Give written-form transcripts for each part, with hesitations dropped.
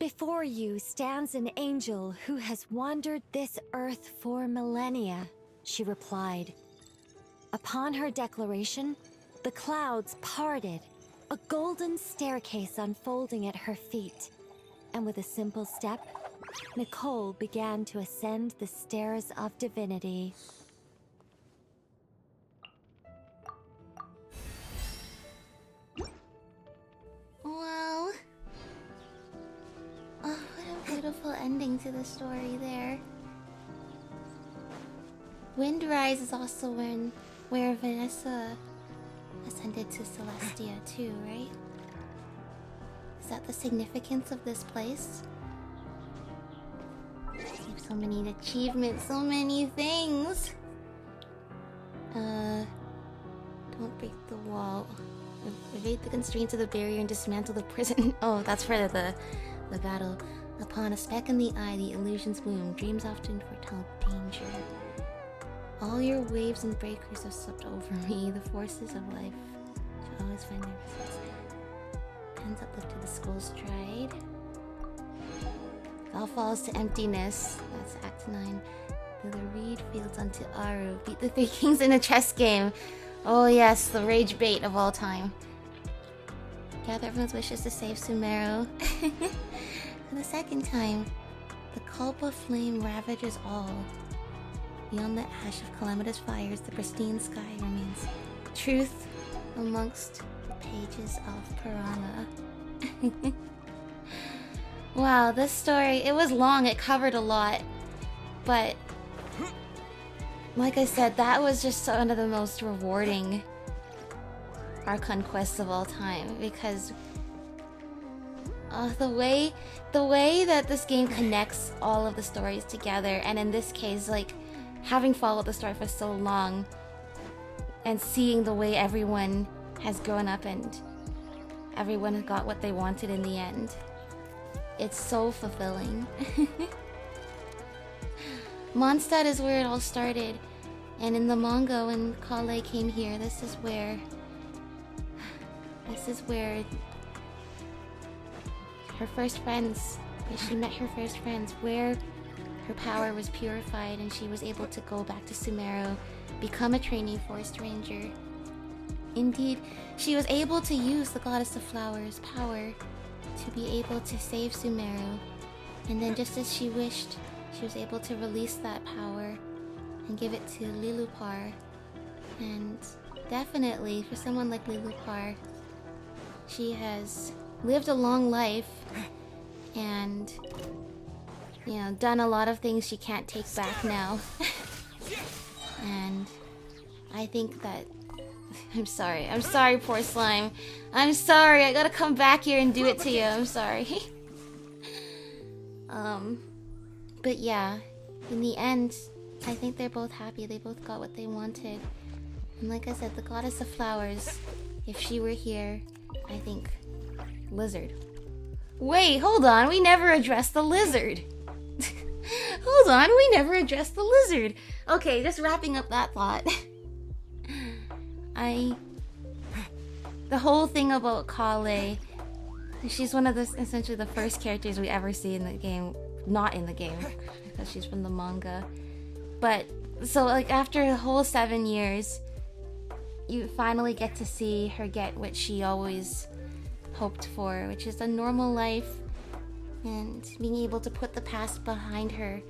Before you stands an angel who has wandered this earth for millennia, she replied. Upon her declaration, the clouds parted, a golden staircase unfolding at her feet. And with a simple step, Nicole began to ascend the stairs of divinity. Well... oh, what a beautiful ending to the story there. Windrise is also where Vanessa ascended to Celestia too, right? Is that the significance of this place? So many achievements, so many things! Don't break the wall. Evade the constraints of the barrier and dismantle the prison. Oh, that's for the battle. Upon a speck in the eye, the illusions bloom. Dreams often foretell danger. All your waves and breakers have swept over me. The forces of life shall always find their resistance. Hands uplifted, the skull stride. All falls to emptiness. That's Act 9. The reed fields unto Aru. Beat the three kings in a chess game. Oh yes, the rage bait of all time. Gather everyone's wishes to save Sumeru. For the second time, the Kulpa flame ravages all. Beyond the ash of calamitous fires, the pristine sky remains. Truth amongst the pages of Purana. Wow, this story, it was long, it covered a lot. But, like I said, that was just one of the most rewarding Archon quests of all time. Because the way that this game connects all of the stories together, and in this case, like, having followed the story for so long and seeing the way everyone has grown up and everyone has got what they wanted in the end, it's so fulfilling. Mondstadt is where it all started, and in the manga when Kale came here, this is where her first friends, where she met her first friends, where her power was purified and she was able to go back to Sumeru, become a trainee forest ranger. Indeed, she was able to use the Goddess of Flowers' power to be able to save Sumeru. And then just as she wished, she was able to release that power and give it to Lilupar. And definitely, for someone like Lilupar, she has lived a long life and, you know, done a lot of things she can't take back now. And I think that... I'm sorry, poor slime. I'm sorry, I gotta come back here and do it to you, I'm sorry. But yeah, in the end, I think they're both happy, they both got what they wanted. And like I said, the Goddess of Flowers, if she were here, I think... Lizard. Wait, hold on, we never addressed the lizard! Hold on, we never addressed the lizard! Okay, just wrapping up that thought. The whole thing about Kale, she's one of the, essentially the first characters we ever see in the game, not in the game, because she's from the manga. But, so like after a whole 7 years, you finally get to see her get what she always hoped for, which is a normal life and being able to put the past behind her.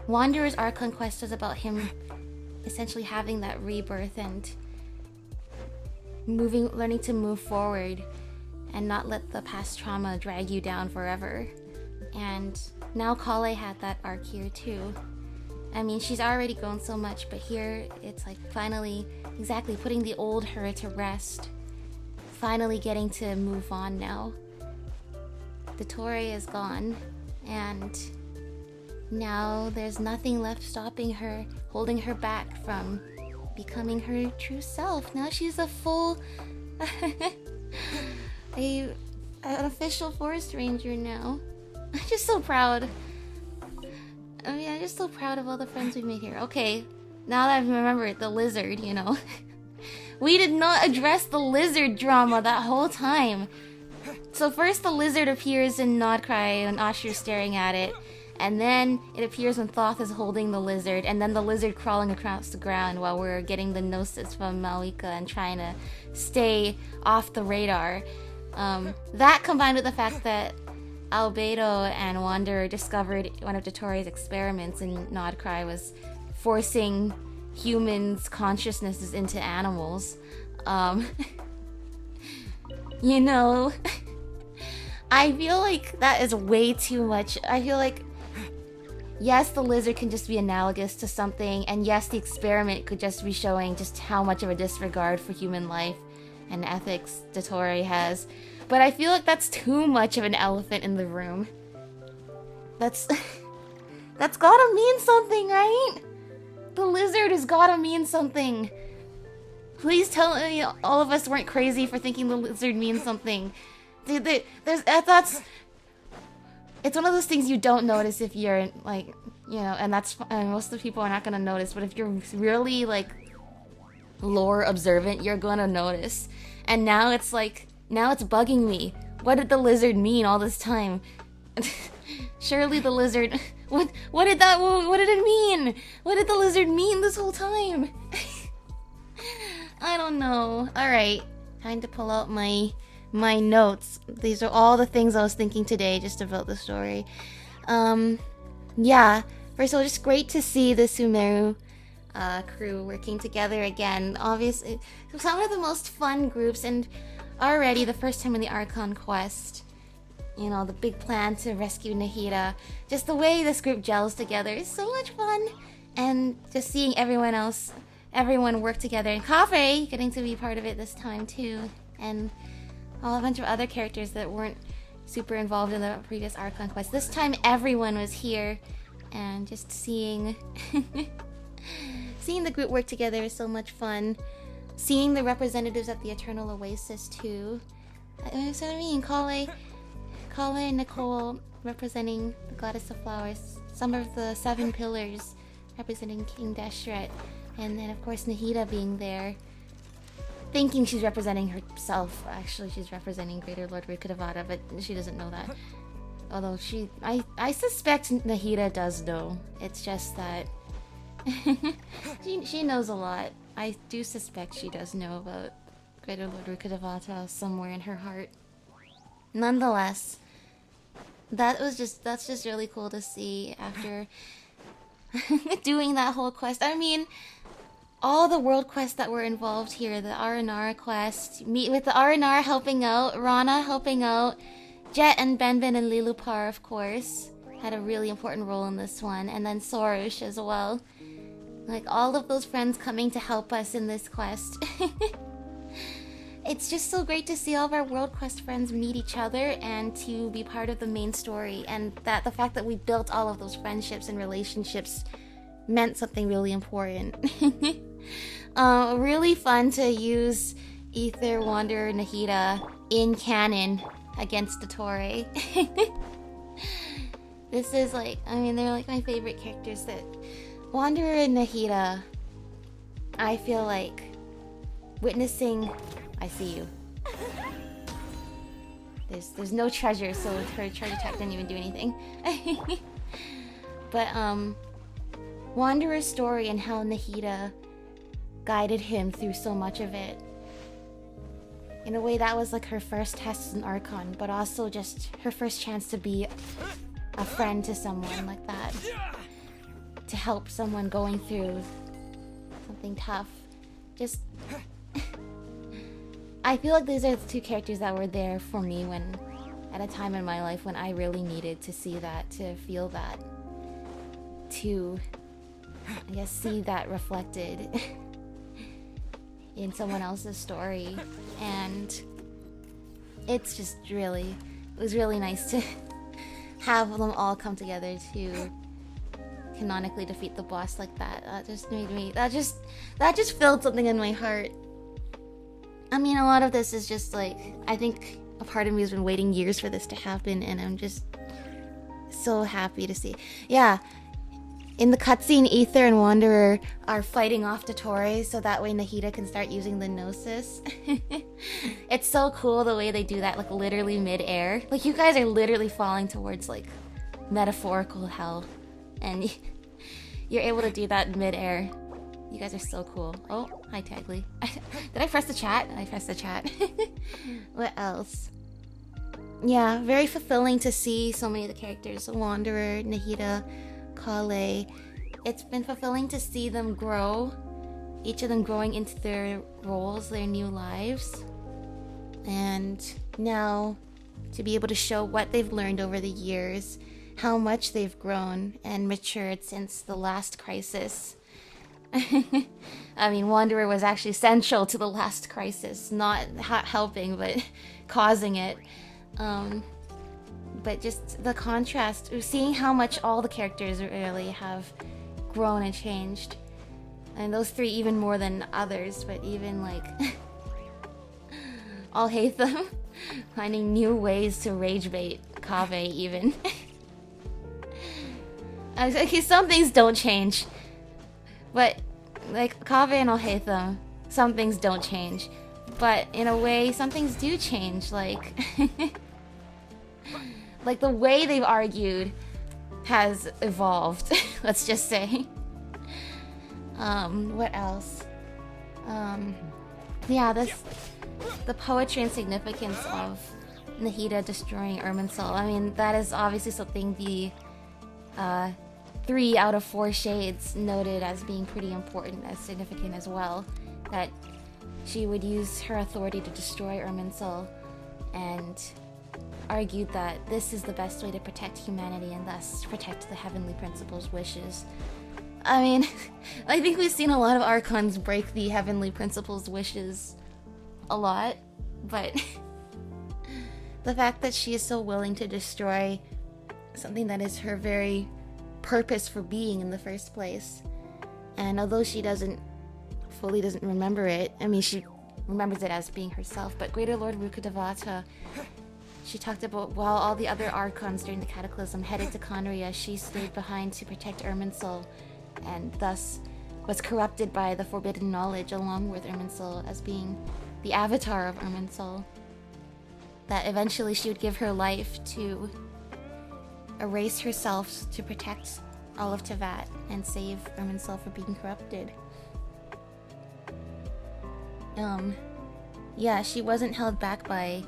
Wanderer's Archon quest was about him essentially having that rebirth and learning to move forward and not let the past trauma drag you down forever. And now Kale had that arc here too. I mean, she's already grown so much, but here it's like finally, exactly, putting the old her to rest. Finally getting to move on now. Dottore is gone, and now there's nothing left stopping her, holding her back from becoming her true self. Now she's a full... an official forest ranger now. I'm just so proud. I mean, I'm just so proud of all the friends we made here. Okay, now that I've remembered the lizard, you know. We did not address the lizard drama that whole time. So So first the lizard appears in Nodcry and Asher's staring at it. And then it appears when Thoth is holding the lizard. And then the lizard crawling across the ground while we're getting the gnosis from Malika and trying to stay off the radar. That combined with the fact that Albedo and Wanderer discovered one of Dottore's experiments in Nodcry was forcing humans' consciousnesses into animals. You know, I feel like that is way too much. I feel like, yes, the lizard can just be analogous to something, and yes, the experiment could just be showing just how much of a disregard for human life and ethics Dottore has. But I feel like that's too much of an elephant in the room. That's gotta mean something, right? The lizard has gotta mean something. Please tell me all of us weren't crazy for thinking the lizard means something. That's... It's one of those things you don't notice if you're, like, you know, and most of the people are not gonna notice, but if you're really, like, lore observant, you're gonna notice. And now it's like, now it's bugging me. What did the lizard mean all this time? Surely the lizard... What did it mean? What did the lizard mean this whole time? I don't know. Alright, time to pull out my notes. These are all the things I was thinking today just about the story. Yeah. First of all, just great to see the Sumeru crew working together again. Obviously, some of the most fun groups, and already the first time in the Archon quest, you know, the big plan to rescue Nahida. Just the way this group gels together is so much fun. And just seeing everyone work together. And Cafe getting to be part of it this time too. And a bunch of other characters that weren't super involved in the previous Archon quest. This time everyone was here. And just seeing seeing the group work together is so much fun. Seeing the representatives at the Eternal Oasis too. That's what I mean. Kale and Nicole representing the Goddess of Flowers. Some of the 7 pillars representing King Deshret. And then of course Nahida being there. Thinking she's representing herself. Actually, she's representing Greater Lord Rikudavada, but she doesn't know that. Although I suspect Nahida does know. It's just that she knows a lot. I do suspect she does know about Greater Lord Rikudavata somewhere in her heart. Nonetheless, that's just really cool to see after doing that whole quest. I mean, all the world quests that were involved here, the Aranara quest, with the Aranara helping out, Rana helping out, Jet and Benben and Lilupar, of course, had a really important role in this one, and then Sorush as well. Like, all of those friends coming to help us in this quest. It's just so great to see all of our world quest friends meet each other and to be part of the main story, and that the fact that we built all of those friendships and relationships meant something really important. Really fun to use Ether, Wanderer, Nahida in canon against Dottore. This is like, I mean, they're like my favorite characters. That Wanderer and Nahida, I feel like witnessing... I see you. There's no treasure, so her treasure attack didn't even do anything. But Wanderer's story and how Nahida guided him through so much of it. In a way, that was like her first test as an Archon, but also just her first chance to be a friend to someone like that. To help someone going through something tough. Just... I feel like these are the two characters that were there for me when, at a time in my life when I really needed to see that, to feel that, to, I guess, see that reflected in someone else's story. And it's just really, it was really nice to have them all come together to canonically defeat the boss like that. That just made me, that just filled something in my heart. I mean, a lot of this is just like, I think a part of me has been waiting years for this to happen, and I'm just so happy to see. Yeah, in the cutscene, Aether and Wanderer are fighting off Dottore so that way Nahida can start using the Gnosis. It's so cool the way they do that, like literally mid-air. Like you guys are literally falling towards like metaphorical hell, and you're able to do that mid-air. You guys are so cool. Oh, hi Tagly. Did I press the chat? I pressed the chat. What else? Yeah, very fulfilling to see so many of the characters. Wanderer, Nahida, Kale. It's been fulfilling to see them grow. Each of them growing into their roles, their new lives. And now to be able to show what they've learned over the years, how much they've grown and matured since the last crisis. I mean, Wanderer was actually central to the last crisis, not helping, but causing it. But just the contrast, seeing how much all the characters really have grown and changed. And those three even more than others, but even like... I'll hate them. Finding new ways to rage bait Kaveh even. Okay, some things don't change. But, like, Kaveh and I'll hate them. Some things don't change. But, in a way, some things do change. Like... like, the way they've argued has evolved. Let's just say. What else? Yeah, the poetry and significance of Nahida destroying Irminsul. I mean, that is obviously something the 3 out of 4 shades noted as being pretty important, as significant as well. That she would use her authority to destroy Irminsul, and argued that this is the best way to protect humanity and thus protect the Heavenly Principle's wishes. I mean, I think we've seen a lot of Archons break the Heavenly Principle's wishes a lot, but the fact that she is so willing to destroy something that is her very purpose for being in the first place. And although she fully doesn't remember it, I mean, she remembers it as being herself, but Greater Lord Rukkhadevata, she talked about while all the other Archons during the Cataclysm headed to Khaenri'ah, she stayed behind to protect Irminsul, and thus was corrupted by the forbidden knowledge along with Irminsul as being the avatar of Irminsul. That eventually she would give her life to erase herself to protect all of Teyvat and save Irminsul from being corrupted. Yeah, she wasn't held back by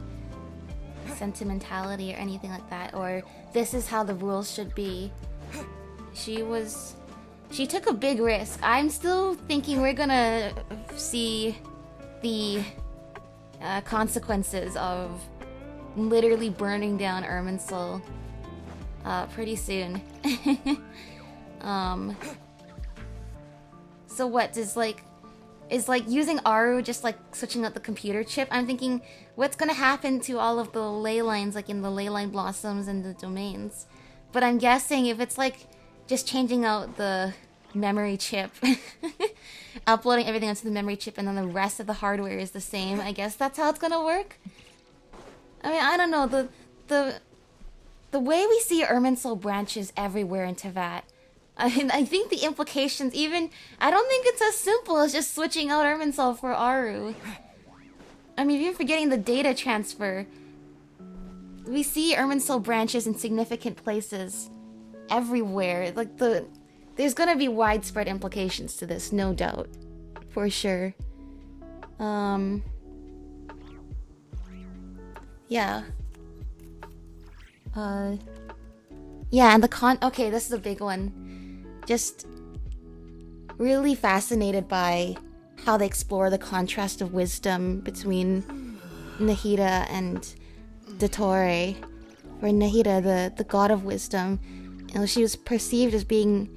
sentimentality or anything like that, or this is how the rules should be. She took a big risk. I'm still thinking we're gonna see the consequences of literally burning down Irminsul pretty soon. So what is using Aru just like switching out the computer chip? I'm thinking, what's gonna happen to all of the ley lines, like in the ley line blossoms and the domains? But I'm guessing if it's like just changing out the memory chip, uploading everything onto the memory chip, and then the rest of the hardware is the same, I guess that's how it's gonna work. I mean, I don't know, the way we see Irminsul branches everywhere in Teyvat. I mean, I think the implications I don't think it's as simple as just switching out Irminsul for Aru. I mean, if you're forgetting the data transfer, we see Irminsul branches in significant places everywhere. Like, there's gonna be widespread implications to this, no doubt. For sure. Yeah. Yeah, and okay, this is a big one. Just really fascinated by how they explore the contrast of wisdom between Nahida and Dottore. For Nahida, the god of wisdom, she was perceived as being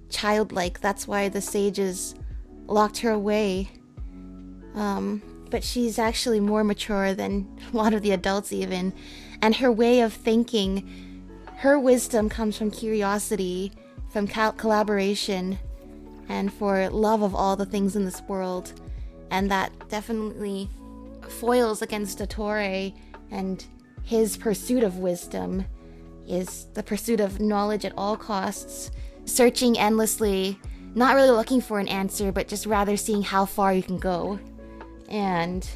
childlike. That's why the sages locked her away. But she's actually more mature than a lot of the adults even. And her way of thinking, her wisdom comes from curiosity, from collaboration, and for love of all the things in this world. And that definitely foils against Dottore, and his pursuit of wisdom is the pursuit of knowledge at all costs, searching endlessly, not really looking for an answer, but just rather seeing how far you can go. And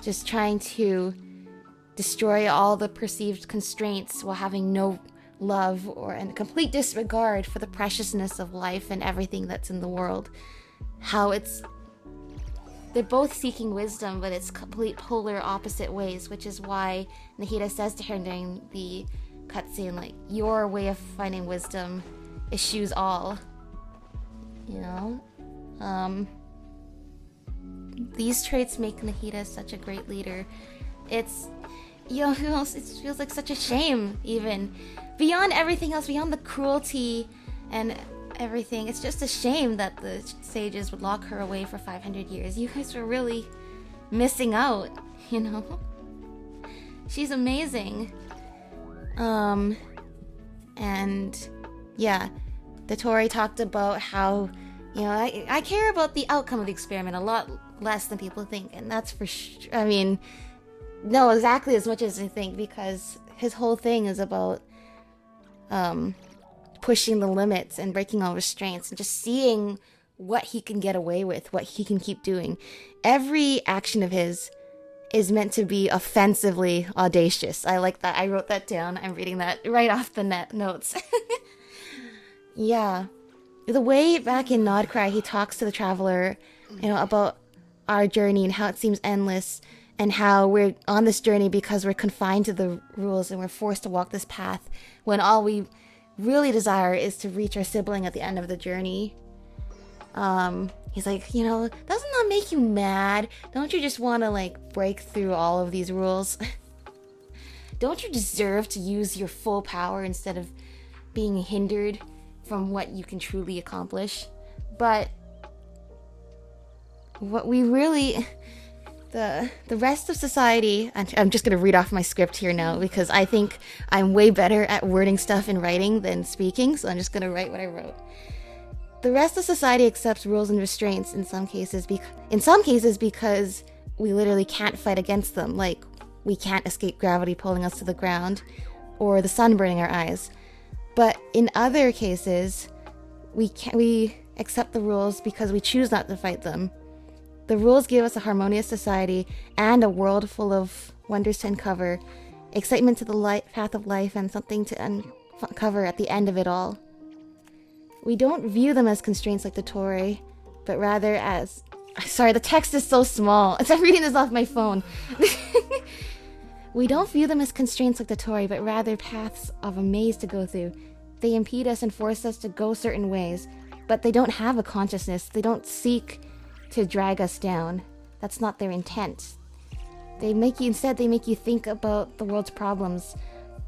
just trying to destroy all the perceived constraints while having no love or a complete disregard for the preciousness of life and everything that's in the world. How they're both seeking wisdom, but it's complete polar opposite ways, which is why Nahida says to her during the cutscene, like, your way of finding wisdom eschews all. You know? These traits make Nahida such a great leader. It's, you know, who else? It feels like such a shame, even. Beyond everything else, beyond the cruelty and everything, it's just a shame that the sages would lock her away for 500 years. You guys were really missing out, you know? She's amazing. And yeah, Dottore talked about how, you know, I care about the outcome of the experiment a lot less than people think, and that's for sure. I mean, no, exactly as much as I think, because his whole thing is about pushing the limits and breaking all restraints and just seeing what he can get away with, what he can keep doing. Every action of his is meant to be offensively audacious. I like that. I wrote that down. I'm reading that right off the notes. Yeah. The way back in Nodcry he talks to the traveler, you know, about our journey and how it seems endless, and how we're on this journey because we're confined to the rules and we're forced to walk this path when all we really desire is to reach our sibling at the end of the journey. He's like, you know, doesn't that make you mad? Don't you just want to, like, break through all of these rules? Don't you deserve to use your full power instead of being hindered from what you can truly accomplish? But what we really... The rest of society... I'm just going to read off my script here now, because I think I'm way better at wording stuff in writing than speaking, so I'm just going to write what I wrote. The rest of society accepts rules and restraints in some cases because we literally can't fight against them, like we can't escape gravity pulling us to the ground or the sun burning our eyes. But in other cases, we accept the rules because we choose not to fight them. The rules give us a harmonious society and a world full of wonders to uncover, excitement to the path of life, and something to uncover at the end of it all. We don't view them as constraints like Dottore, but rather as... Sorry, the text is so small. I'm reading this off my phone. We don't view them as constraints like Dottore, but rather paths of a maze to go through. They impede us and force us to go certain ways, but they don't have a consciousness. They don't seek to drag us down. That's not their intent. Instead, they make you think about the world's problems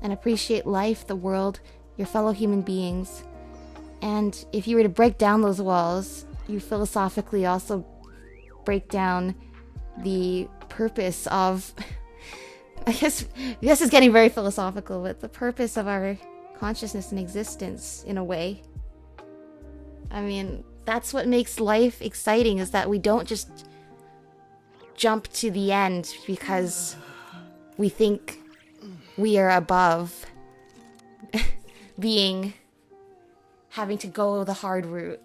and appreciate life, the world, your fellow human beings. And if you were to break down those walls, you philosophically also break down the purpose of... I guess this is getting very philosophical, but the purpose of our consciousness and existence, in a way. I mean, that's what makes life exciting, is that we don't just jump to the end because we think we are above having to go the hard route.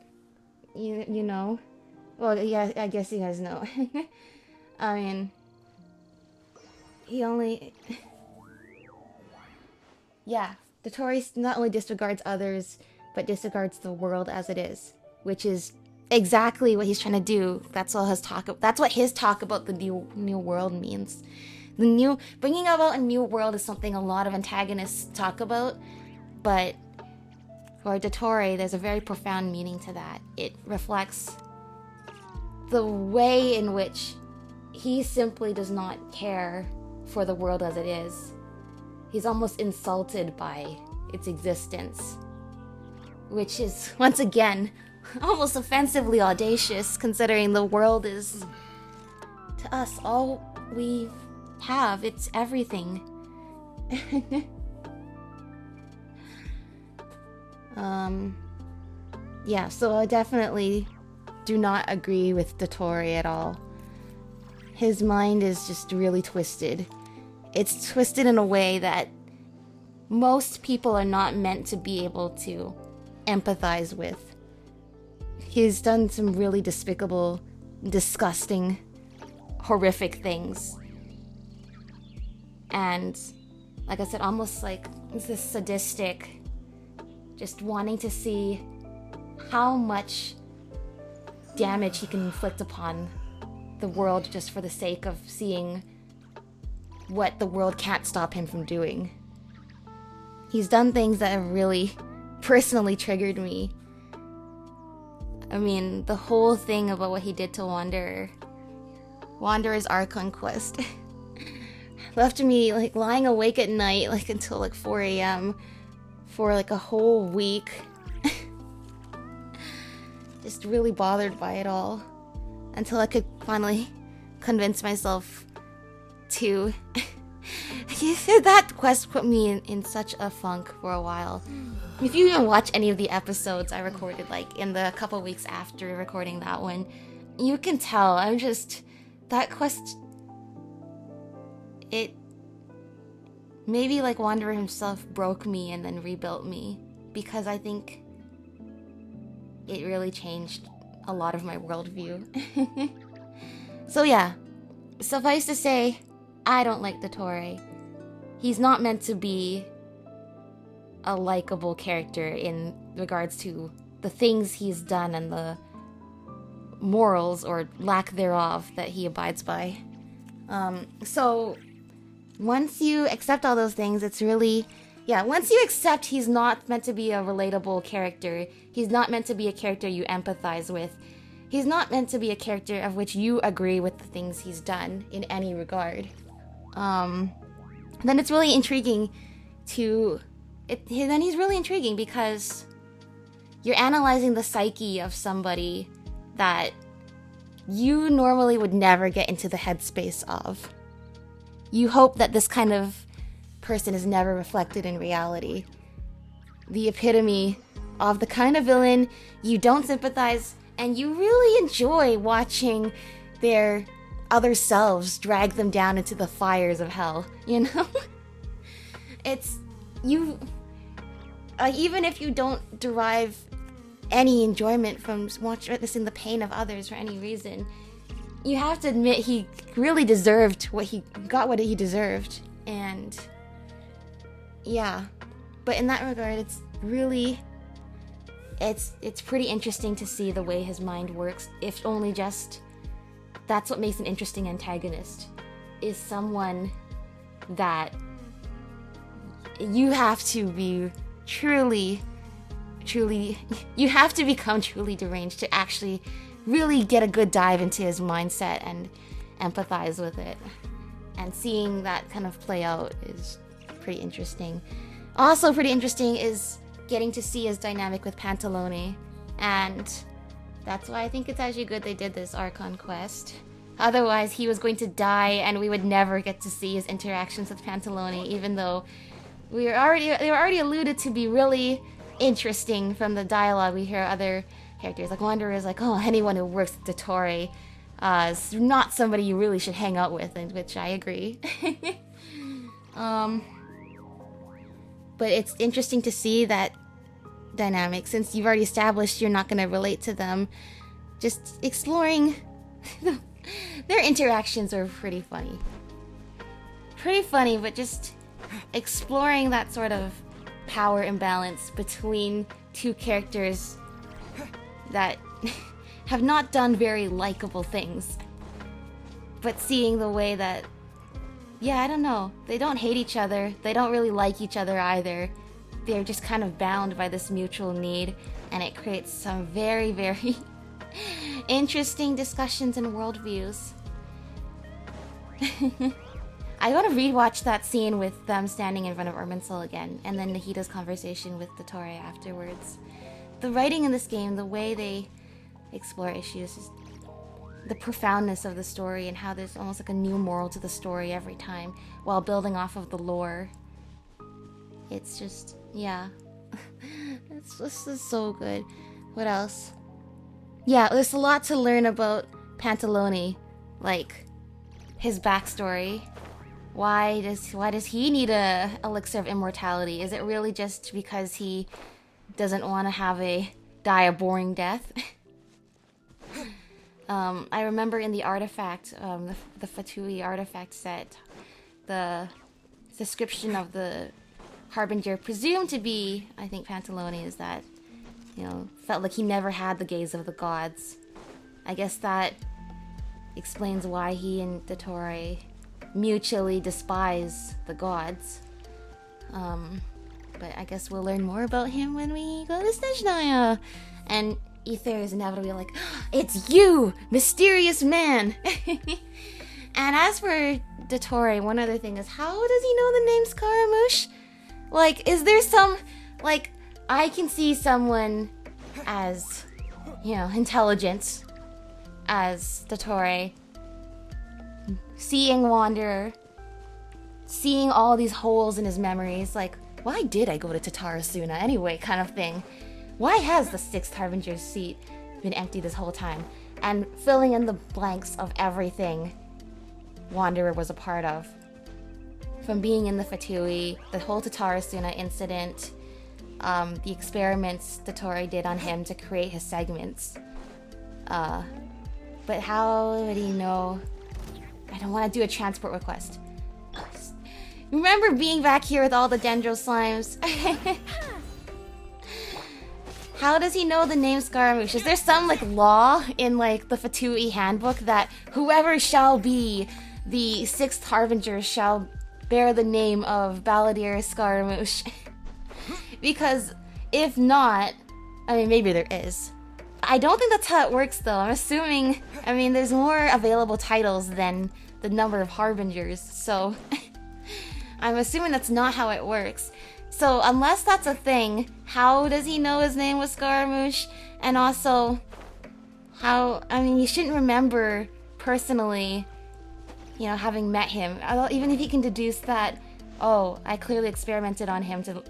You know? Well, yeah, I guess you guys know. I mean, yeah, Dottore not only disregards others, but disregards the world as it is, which is exactly what he's trying to do. That's what his talk about the new world means. Bringing about a new world is something a lot of antagonists talk about, but for Dottore, there's a very profound meaning to that. It reflects the way in which he simply does not care for the world as it is. He's almost insulted by its existence, which is, once again, almost offensively audacious, considering the world is, to us, all we have. It's everything. Yeah, so I definitely do not agree with Dottore at all. His mind is just really twisted. It's twisted in a way that most people are not meant to be able to empathize with. He's done some really despicable, disgusting, horrific things. And, like I said, almost like this sadistic, just wanting to see how much damage he can inflict upon the world just for the sake of seeing what the world can't stop him from doing. He's done things that have really personally triggered me. I mean, the whole thing about what he did to Wanderer's Archon quest left me like lying awake at night like until like 4 a.m. for like a whole week. Just really bothered by it all until I could finally convince myself to. That quest put me in such a funk for a while. If you even watch any of the episodes I recorded like in the couple weeks after recording that one, you can tell I'm just, that quest, it maybe like Wanderer himself broke me and then rebuilt me, because I think it really changed a lot of my worldview. So yeah, suffice to say, I don't like Dottore. He's not meant to be a likable character in regards to the things he's done and the morals or lack thereof that he abides by. So once you accept all those things, it's really, yeah, once you accept he's not meant to be a relatable character, he's not meant to be a character you empathize with, he's not meant to be a character of which you agree with the things he's done in any regard, then it's really intriguing then he's really intriguing because you're analyzing the psyche of somebody that you normally would never get into the headspace of. You hope that this kind of person is never reflected in reality. The epitome of the kind of villain you don't sympathize and you really enjoy watching their other selves drag them down into the fires of hell, you know? It's, you, even if you don't derive any enjoyment from witnessing the pain of others for any reason, you have to admit he really deserved what he deserved. And yeah, but in that regard, it's really, it's pretty interesting to see the way his mind works, if only just that's what makes an interesting antagonist, is someone that you have to be truly, you have to become truly deranged to actually really get a good dive into his mindset and empathize with it. And seeing that kind of play out is pretty interesting. Also pretty interesting is getting to see his dynamic with Pantalone, and that's why I think it's actually good they did this Archon quest. Otherwise, he was going to die and we would never get to see his interactions with Pantalone, even though they were already alluded to be really interesting from the dialogue we hear other characters. Like Wanderer is like, oh, anyone who works with Dottore is not somebody you really should hang out with, and which I agree. But it's interesting to see that dynamic, since you've already established you're not going to relate to them. Just exploring their interactions are pretty funny. But just exploring that sort of power imbalance between two characters that have not done very likable things, but seeing the way that, yeah, I don't know, they don't hate each other, they don't really like each other either, they're just kind of bound by this mutual need, and it creates some very, very interesting discussions and worldviews. I want to rewatch that scene with them standing in front of Irminsul again, and then Nahida's conversation with Dottore afterwards. The writing in this game, the way they explore issues, is the profoundness of the story and how there's almost like a new moral to the story every time while building off of the lore. It's just, yeah. It's just so good. What else? Yeah, there's a lot to learn about Pantalone, like his backstory. Why does he need a elixir of immortality? Is it really just because he doesn't want to die a boring death. I remember in the artifact, the Fatui artifact set, the description of the Harbinger, presumed to be, I think, Pantalone, is that, felt like he never had the gaze of the gods. I guess that explains why he and Dottore mutually despise the gods. But I guess we'll learn more about him when we go to Snezhnaya. And Ether is inevitably like, it's you, mysterious man! And as for Dottore, one other thing is, how does he know the name Scaramouche? Like, is there some, like, I can see someone as, intelligent as Dottore, seeing Wanderer, seeing all these holes in his memories, like, why did I go to Tatarasuna anyway, kind of thing. Why has the 6th Harbinger's seat been empty this whole time? And filling in the blanks of everything Wanderer was a part of. From being in the Fatui, the whole Tatarasuna incident, the experiments Dottore did on him to create his segments. But how would he know? I don't want to do a transport request. Remember being back here with all the Dendro slimes? How does he know the name Scaramouche? Is there some, like, law in, like, the Fatui handbook that whoever shall be the 6th Harbinger shall bear the name of Balladeer Scaramouche? Because if not, I mean, maybe there is. I don't think that's how it works, though. I'm assuming, there's more available titles than the number of Harbingers, so I'm assuming that's not how it works. So unless that's a thing, how does he know his name was Scaramouche? And also, you shouldn't remember personally, having met him. Even if he can deduce that, oh, I clearly experimented on him to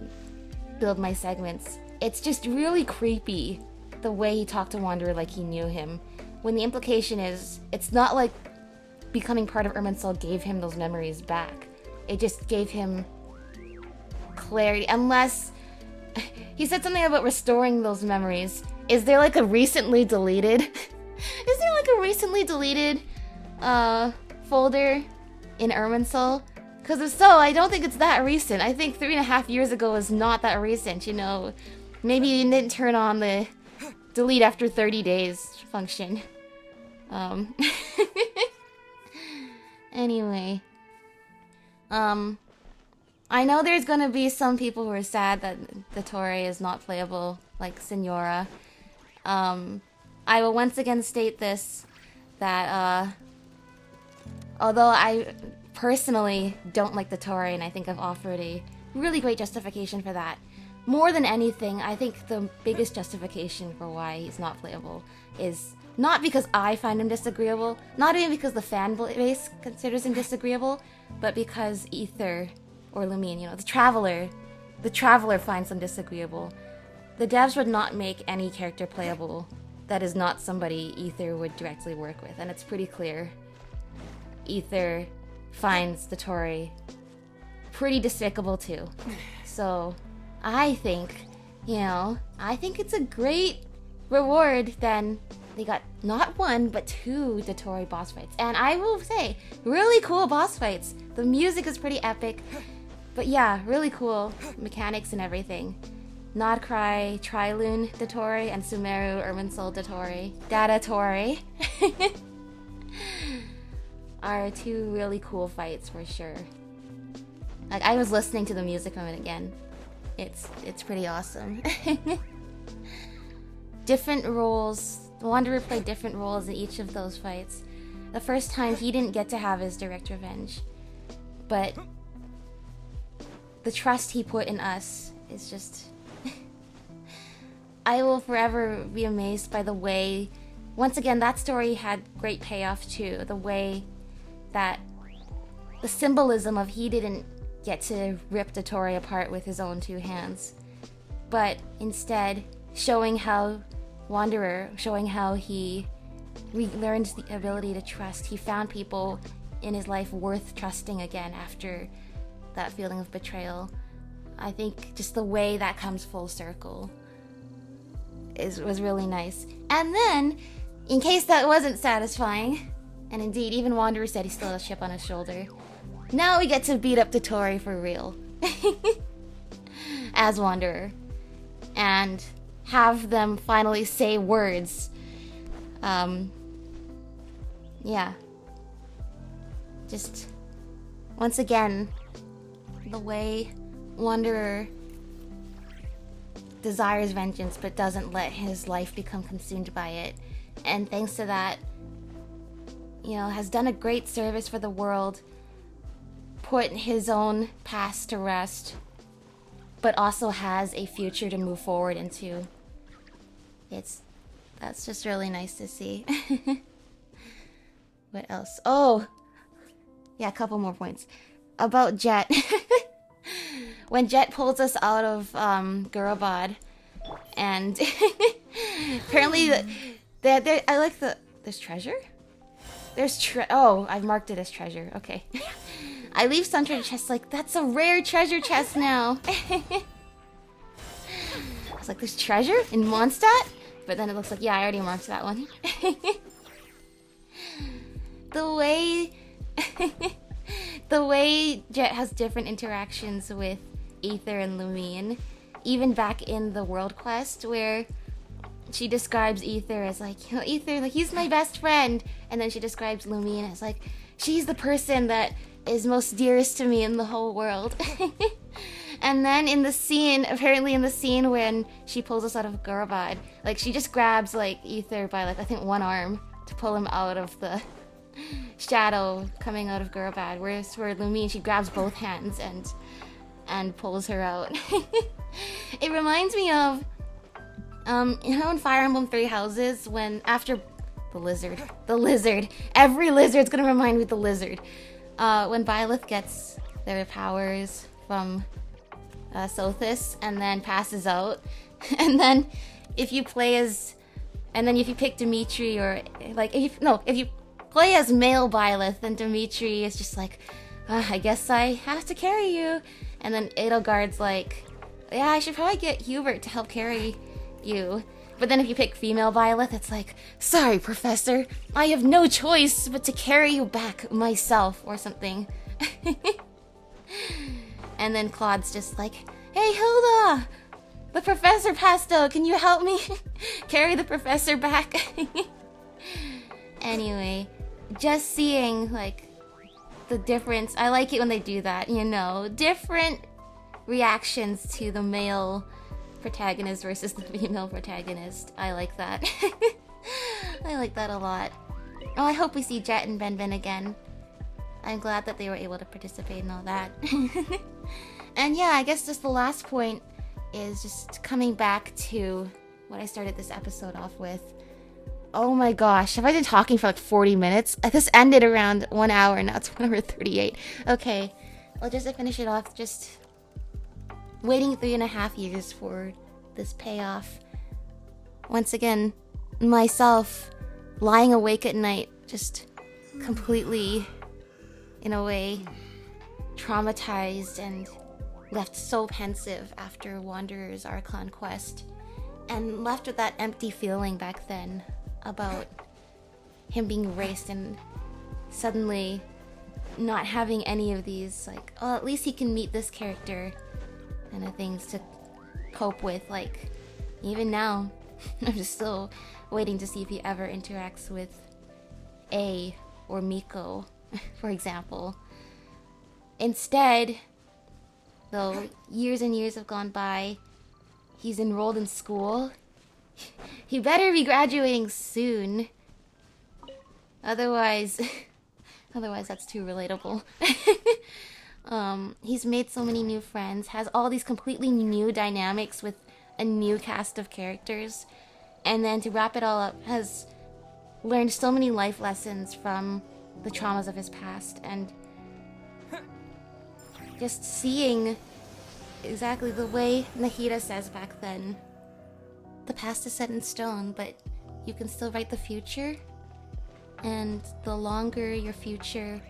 build my segments. It's just really creepy, the way he talked to Wanderer like he knew him. When the implication is, it's not like becoming part of Irminsul gave him those memories back. It just gave him clarity, unless he said something about restoring those memories. Is there like a recently deleted folder in Irminsul? Because if so, I don't think it's that recent. I think 3.5 years ago is not that recent, Maybe you didn't turn on the delete after 30 days function. Anyway. I know there's gonna be some people who are sad that Dottore is not playable, like Signora. I will once again state this, that, although I personally don't like Dottore, and I think I've offered a really great justification for that, more than anything, I think the biggest justification for why he's not playable is not because I find him disagreeable, not even because the fan base considers him disagreeable, but because Ether, or Lumine, the Traveler finds him disagreeable. The devs would not make any character playable that is not somebody Ether would directly work with, and it's pretty clear. Ether finds Dottore pretty despicable too. So, I think it's a great reward then they got not 1, but 2 Dottore boss fights. And I will say, really cool boss fights. The music is pretty epic. But yeah, really cool mechanics and everything. Nodcry, Trilune Dottore, and Sumeru Irminsul Dottore, Datatore are 2 really cool fights for sure. Like, I was listening to the music from it again. It's pretty awesome. Different roles. Wanderer played different roles in each of those fights. The first time he didn't get to have his direct revenge, but the trust he put in us is just... I will forever be amazed by the way... Once again, that story had great payoff too. The way that... The symbolism of he didn't get to rip Dottore apart with his own 2 hands, but instead showing how he learned the ability to trust. He found people in his life worth trusting again after that feeling of betrayal. I think just the way that comes full circle was really nice. And then, in case that wasn't satisfying, and indeed, even Wanderer said he still had a chip on his shoulder, now we get to beat up Dottore for real. As Wanderer. And have them finally say words. Yeah. Just, once again, the way Wanderer desires vengeance but doesn't let his life become consumed by it. And thanks to that, you know, has done a great service for the world, put his own past to rest, but also has a future to move forward into. That's just really nice to see. What else? Oh! Yeah, a couple more points. About Jet. When Jet pulls us out of Gurabad, and apparently I like there's treasure? Oh, I've marked it as treasure. Okay. I leave some treasure chests like, that's a rare treasure chest now. I was like, there's treasure in Mondstadt? But then it looks like, yeah, I already marked that one. The way Jet has different interactions with Aether and Lumine, even back in the world quest where she describes Aether as like, you know, Aether, like, he's my best friend, and then she describes Lumine as like, she's the person that is most dearest to me in the whole world. And then in the scene, apparently in the scene when she pulls us out of Gurabad, like, she just grabs like Aether by like, I think one arm to pull him out of the shadow coming out of Gurabad, whereas for Lumine, she grabs both hands and pulls her out. It reminds me of you know, in Fire Emblem Three Houses, when after the lizard, every lizard's gonna remind me of the lizard. When Byleth gets their powers from Sothis and then passes out, and then if you pick Dimitri, or like if you play as male Byleth, then Dimitri is just like, I guess I have to carry you, and then Edelgard's like, yeah, I should probably get Hubert to help carry you. But then if you pick female Byleth, it's like, sorry, Professor, I have no choice but to carry you back myself, or something. And then Claude's just like, hey, Hilda, the professor passed out, can you help me carry the professor back? Anyway, just seeing like the difference, I like it when they do that, you know, different reactions to the male protagonist versus the female protagonist. I like that. I like that a lot. Oh, I hope we see Jet and Benben again. I'm glad that they were able to participate in all that. And yeah, I guess just the last point is just coming back to what I started this episode off with. Oh my gosh, have I been talking for like 40 minutes? This ended around 1 hour, now it's 1 hour 38. Okay, well, just to finish it off, just waiting 3.5 years for this payoff. Once again, myself lying awake at night, just completely, in a way, traumatized and left so pensive after Wanderer's Archon quest, and left with that empty feeling back then about him being erased and suddenly not having any of these, like, oh, at least he can meet this character kind of things to cope with. Like, even now, I'm just still waiting to see if he ever interacts with A or Miko, for example. Instead, though, years and years have gone by, he's enrolled in school. He better be graduating soon. Otherwise that's too relatable. He's made so many new friends, has all these completely new dynamics with a new cast of characters, and then to wrap it all up, has learned so many life lessons from the traumas of his past, and just seeing exactly the way Nahida says back then, the past is set in stone, but you can still write the future, and the longer your future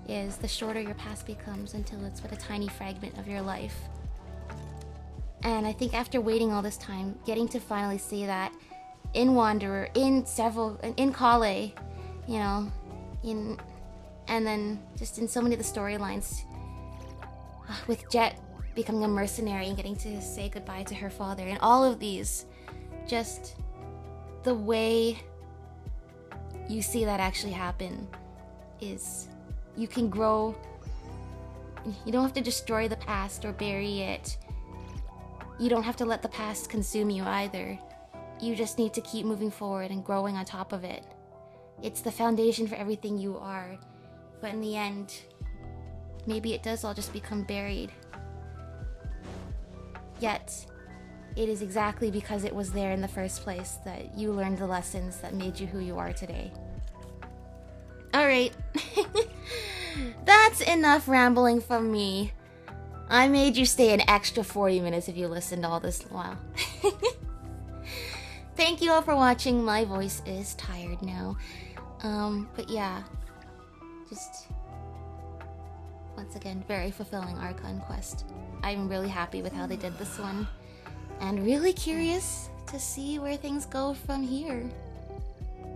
is, the shorter your past becomes until it's but a tiny fragment of your life. And I think after waiting all this time, getting to finally see that in Wanderer, in Kale, you know, and then just in so many of the storylines, with Jet becoming a mercenary and getting to say goodbye to her father, and all of these, just the way you see that actually happen is you can grow. You don't have to destroy the past or bury it. You don't have to let the past consume you either. You just need to keep moving forward and growing on top of it. It's the foundation for everything you are. But in the end, maybe it does all just become buried. Yet, it is exactly because it was there in the first place that you learned the lessons that made you who you are today. Alright. That's enough rambling from me. I made you stay an extra 40 minutes if you listened all this while. Thank you all for watching. My voice is tired now. But yeah, just once again, very fulfilling Archon quest. I'm really happy with how they did this one, and really curious to see where things go from here.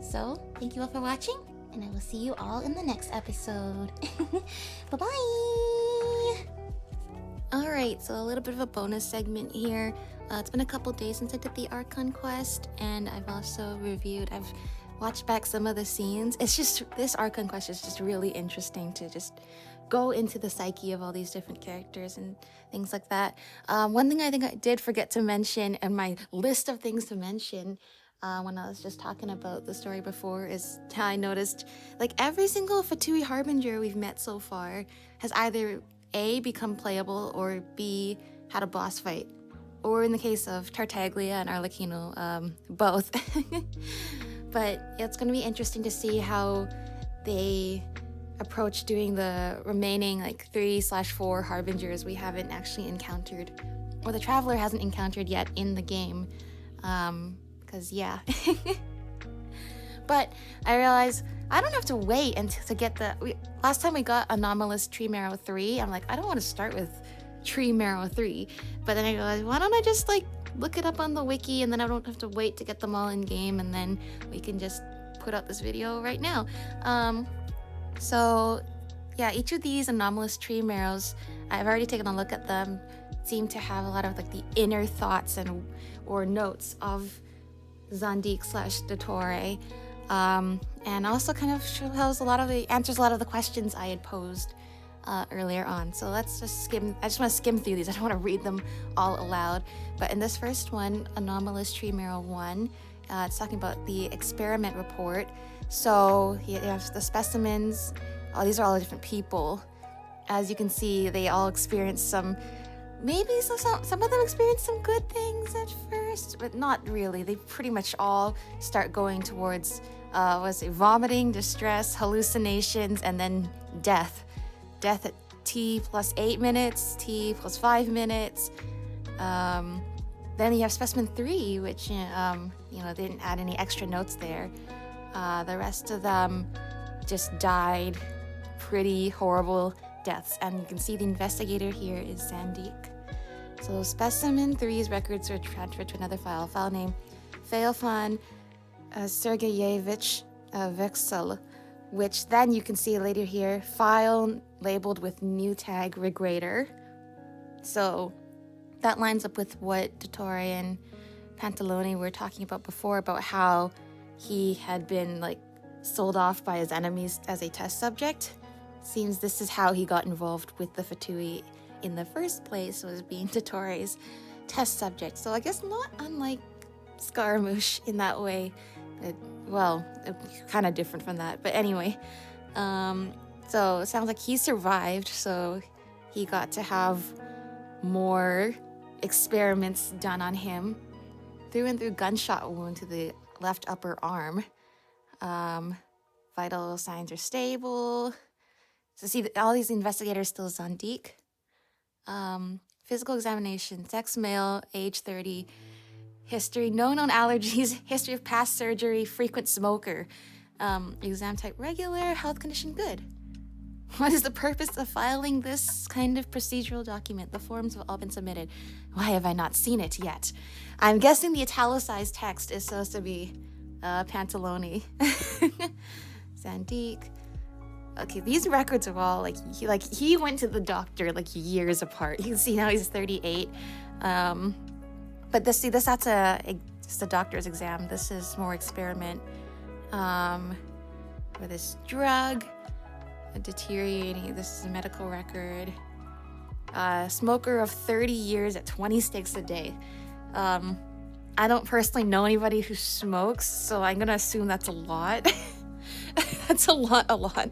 So, thank you all for watching, and I will see you all in the next episode. Bye-bye! Alright, so a little bit of a bonus segment here. It's been a couple days since I did the Archon quest, and I've watched back some of the scenes. It's just, this Archon quest is just really interesting to just go into the psyche of all these different characters and things like that. One thing I think I did forget to mention in my list of things to mention when I was just talking about the story before is how I noticed like every single Fatui Harbinger we've met so far has either A, become playable, or B, had a boss fight. Or in the case of Tartaglia and Arlecchino, both. But it's going to be interesting to see how they approach doing the remaining like 3/4 Harbingers we haven't actually encountered, or the Traveler hasn't encountered yet in the game. Because yeah. But I realized I don't have to wait until to get last time we got Anomalous Tree Marrow 3, I'm like, I don't want to start with Tree Marrow 3. But then I realized, why don't I just like look it up on the wiki, and then I don't have to wait to get them all in game, and then we can just put out this video right now. So yeah, each of these Anomalous Tree Marrows, I've already taken a look at them, seem to have a lot of like the inner thoughts or notes of Zandik / Dottore. And also kind of shows answers a lot of the questions I had posed earlier on. So let's just skim. I just want to skim through these. I don't want to read them all aloud. But in this first one, Anomalous Tree Marrow 1, it's talking about the experiment report. So you have the specimens. Oh, these are all different people. As you can see, they all experience some of them experience some good things at first, but not really. They pretty much all start going towards vomiting, distress, hallucinations, and then death. Death at T plus 8 minutes, T plus 5 minutes. Then you have specimen 3, which didn't add any extra notes there. The rest of them just died pretty horrible deaths, and you can see the investigator here is Zandik. So specimen 3's records are transferred to another file name Feofan Sergeyevich Vexel, which then you can see later here, file labeled with new tag Regrader. So that lines up with what Dottore and Pantalone were talking about before, about how he had been like sold off by his enemies as a test subject. Seems this is how he got involved with the Fatui in the first place, was being Dottore's test subject. So I guess not unlike Scaramouche in that way. Kind of different from that. But anyway, so it sounds like he survived, so he got to have more experiments done on him. Through and through gunshot wound to the left upper arm. Vital signs are stable. So see, all these investigators still Zandik. Physical examination, sex male, age 30, history, no known allergies, history of past surgery, frequent smoker. Exam type regular, health condition good. What is the purpose of filing this kind of procedural document? The forms have all been submitted. Why have I not seen it yet? I'm guessing the italicized text is supposed to be Pantalone. Zandik. Okay, these records are all he went to the doctor like years apart. You can see now he's 38. But that's just a doctor's exam. This is more experiment. For this drug, deteriorating. This is a medical record. Smoker of 30 years at 20 sticks a day. I don't personally know anybody who smokes, so I'm gonna assume that's a lot. That's a lot.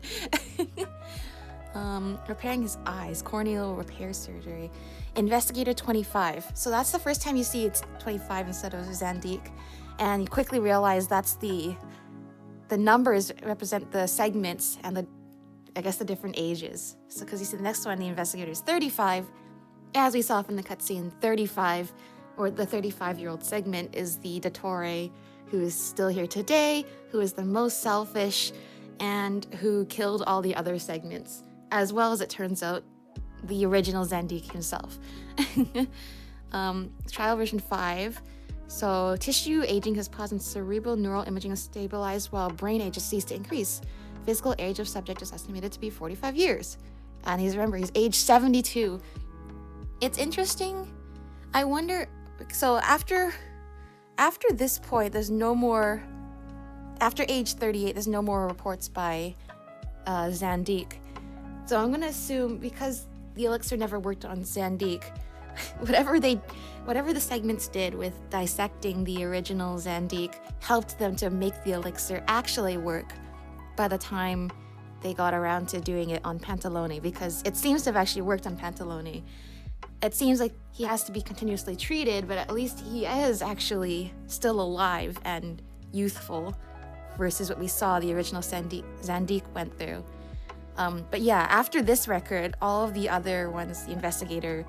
Repairing his eyes, corneal repair surgery. Investigator 25. So that's the first time you see it's 25 instead of Zandik. And you quickly realize that's the numbers represent the segments and the different ages. So because you see the next one, the investigator is 35. As we saw from the cutscene, 35, or the 35-year-old segment, is the Dottore, who is still here today, who is the most selfish, and who killed all the other segments, as well as, it turns out, the original Zandik himself. Trial version 5. So, tissue aging has paused and cerebral neural imaging has stabilized while brain age has ceased to increase. Physical age of subject is estimated to be 45 years. And he's age 72. It's interesting. I wonder, so after this point, there's no more, after age 38, there's no more reports by Zandik. So I'm gonna assume, because the elixir never worked on Zandik, whatever the segments did with dissecting the original Zandik helped them to make the elixir actually work by the time they got around to doing it on Pantalone, because it seems to have actually worked on Pantalone. It seems like he has to be continuously treated, but at least he is actually still alive and youthful versus what we saw the original Zandik went through. But yeah, after this record, all of the other ones, the investigator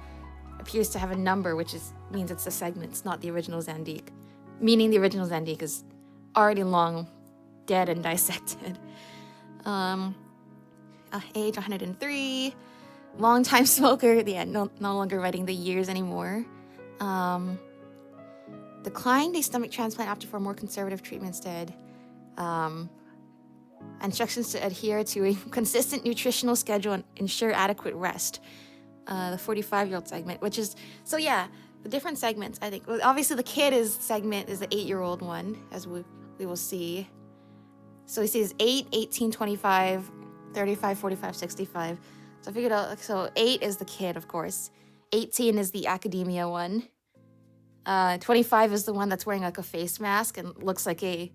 appears to have a number, which means it's the segments, not the original Zandik. Meaning the original Zandik is already long dead and dissected. Age 103. Long-time smoker. Yeah, no longer writing the years anymore. Declined a stomach transplant after for more conservative treatment instead. Instructions to adhere to a consistent nutritional schedule and ensure adequate rest. The 45-year-old segment, which is, so yeah, the different segments, I think. Well, obviously, the kid segment is the 8-year-old one, as we will see. So he sees 8, 18, 25, 35, 45, 65. So I figured out, so 8 is the kid, of course. 18 is the academia one. 25 is the one that's wearing like a face mask and looks like a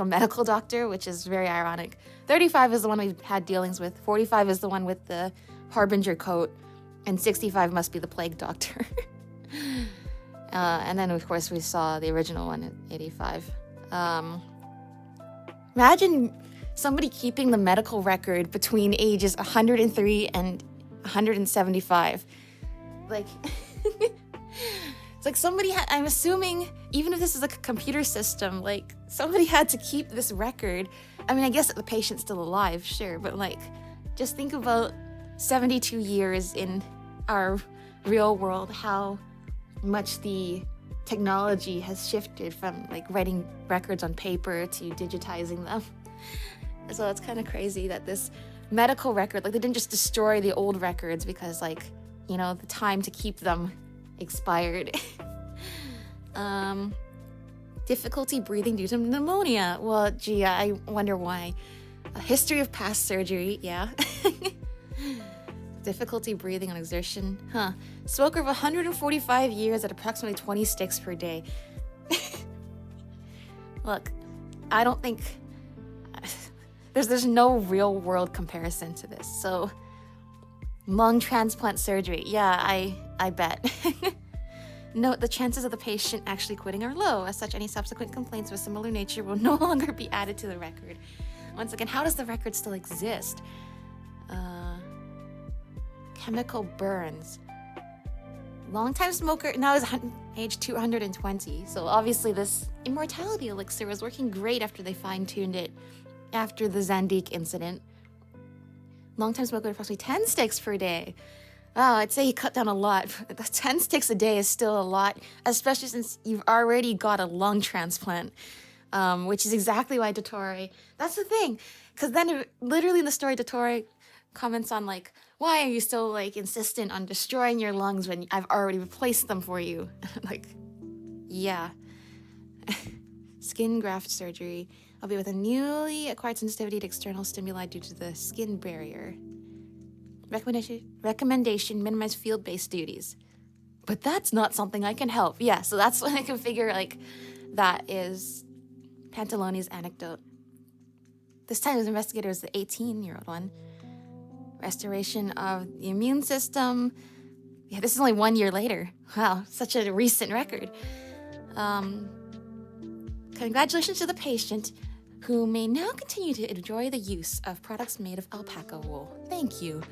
medical doctor, which is very ironic. 35 is the one we've had dealings with. 45 is the one with the harbinger coat. And 65 must be the plague doctor. And then, of course, we saw the original one at 85. Imagine somebody keeping the medical record between ages 103 and 175. Like, it's like somebody I'm assuming, even if this is like a computer system, like, somebody had to keep this record. I mean, I guess the patient's still alive, sure, but like, just think about 72 years in our real world, how much the technology has shifted from like writing records on paper to digitizing them. So it's kind of crazy that this medical record, like, they didn't just destroy the old records because, like, you know, the time to keep them expired. Difficulty breathing due to pneumonia. Well, gee, I wonder why. A history of past surgery, yeah. Difficulty breathing on exertion, huh. Smoker of 145 years at approximately 20 sticks per day. Look, I don't think... There's no real world comparison to this, so... Lung transplant surgery, yeah, I bet. Note, the chances of the patient actually quitting are low. As such, any subsequent complaints of a similar nature will no longer be added to the record. Once again, how does the record still exist? Chemical burns. Long-time smoker, now is age 220. So obviously this immortality elixir was working great after they fine-tuned it after the Zandik incident. Long-time smoker with approximately 10 sticks per day. Oh, I'd say he cut down a lot. 10 sticks a day is still a lot, especially since you've already got a lung transplant, which is exactly why Dottore... That's the thing, because then literally in the story, Dottore comments on, like, why are you still, like, insistent on destroying your lungs when I've already replaced them for you? Like, yeah. Skin graft surgery. I'll be with a newly acquired sensitivity to external stimuli due to the skin barrier. Recommendation, minimize field-based duties. But that's not something I can help. Yeah, so that's when I can figure, like, that is Pantalone's anecdote. This time his investigator was the 18-year-old one. Restoration of the immune system. Yeah, this is only 1 year later. Wow, such a recent record. Congratulations to the patient, who may now continue to enjoy the use of products made of alpaca wool. Thank you.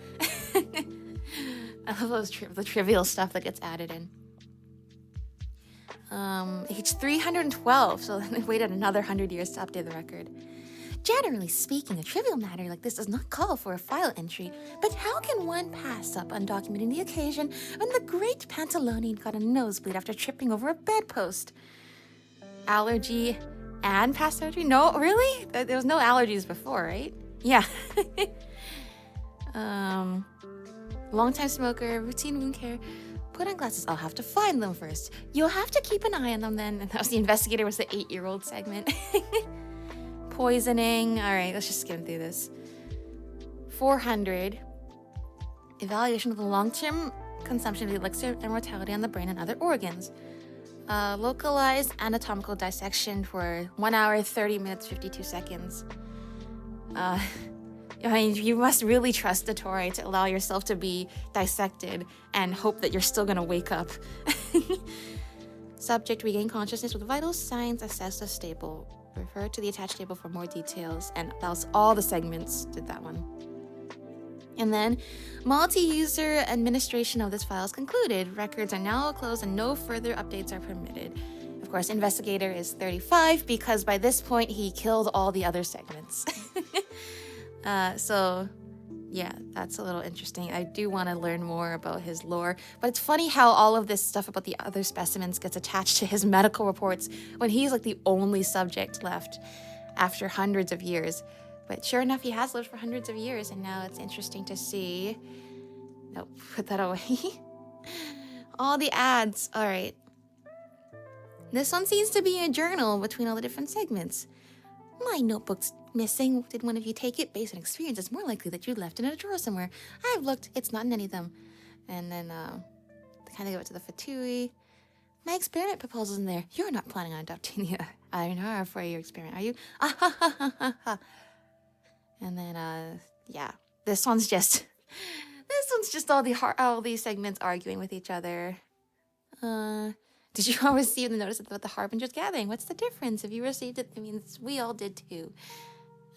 I love the trivial stuff that gets added in. Age 312, so then they waited another 100 years to update the record. Generally speaking, a trivial matter like this does not call for a file entry, but how can one pass up undocumenting the occasion when the great Pantalone got a nosebleed after tripping over a bedpost? Allergy and past surgery? No, really? There was no allergies before, right? Yeah. Long-time smoker, routine wound care. Put on glasses. I'll have to find them first. You'll have to keep an eye on them then. And that was the investigator, was the 8-year-old segment. Poisoning. All right, let's just skim through this. 400. Evaluation of the long-term consumption of the elixir and mortality on the brain and other organs. Localized anatomical dissection for 1 hour, 30 minutes, 52 seconds. I mean, you must really trust Dottore to allow yourself to be dissected and hope that you're still gonna wake up. Subject regain consciousness with vital signs assessed as stable. Refer to the attached table for more details. And that was all the segments, did that one. And then, multi-user administration of this file is concluded. Records are now closed and no further updates are permitted. Of course, investigator is 35 because by this point he killed all the other segments. So, yeah, that's a little interesting. I do want to learn more about his lore, but it's funny how all of this stuff about the other specimens gets attached to his medical reports when he's like the only subject left after hundreds of years. But sure enough, he has lived for hundreds of years, and now it's interesting to see. Nope, put that away. All the ads. All right. This one seems to be a journal between all the different segments. My notebook's missing. Did one of you take it? Based on experience, it's more likely that you left it in a drawer somewhere. I've looked. It's not in any of them. And then, they kind of go to the Fatui. My experiment proposal's in there. You're not planning on adopting the INR for your experiment, are you? Ah, ha, ha, ha, ha, ha. And then, yeah, this one's just all these segments arguing with each other. Did you all receive the notice about the Harbinger's gathering? What's the difference? If you received it, that means we all did too.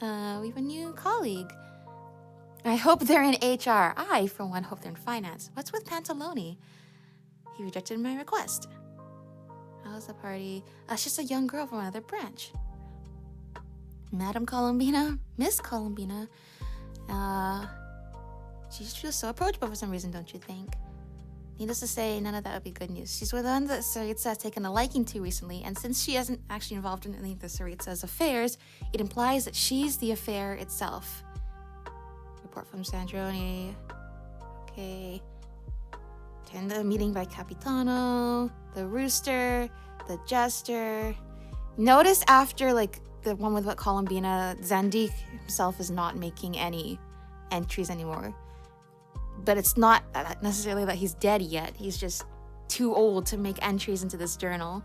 We have a new colleague. I hope they're in HR. I, for one, hope they're in finance. What's with Pantalone? He rejected my request. How's the party? It's just a young girl from another branch. Madam Columbina, Miss Columbina. She just feels so approachable for some reason, don't you think? Needless to say, none of that would be good news. She's with one that Saritsa has taken a liking to recently, and since she isn't actually involved in any of the Saritsa's affairs, it implies that she's the affair itself. Report from Sandrone. Okay. Attend the meeting by Capitano, the Rooster, the Jester. Notice after, like, the one with Columbina, Zandik himself is not making any entries anymore. But it's not necessarily that he's dead yet. He's just too old to make entries into this journal.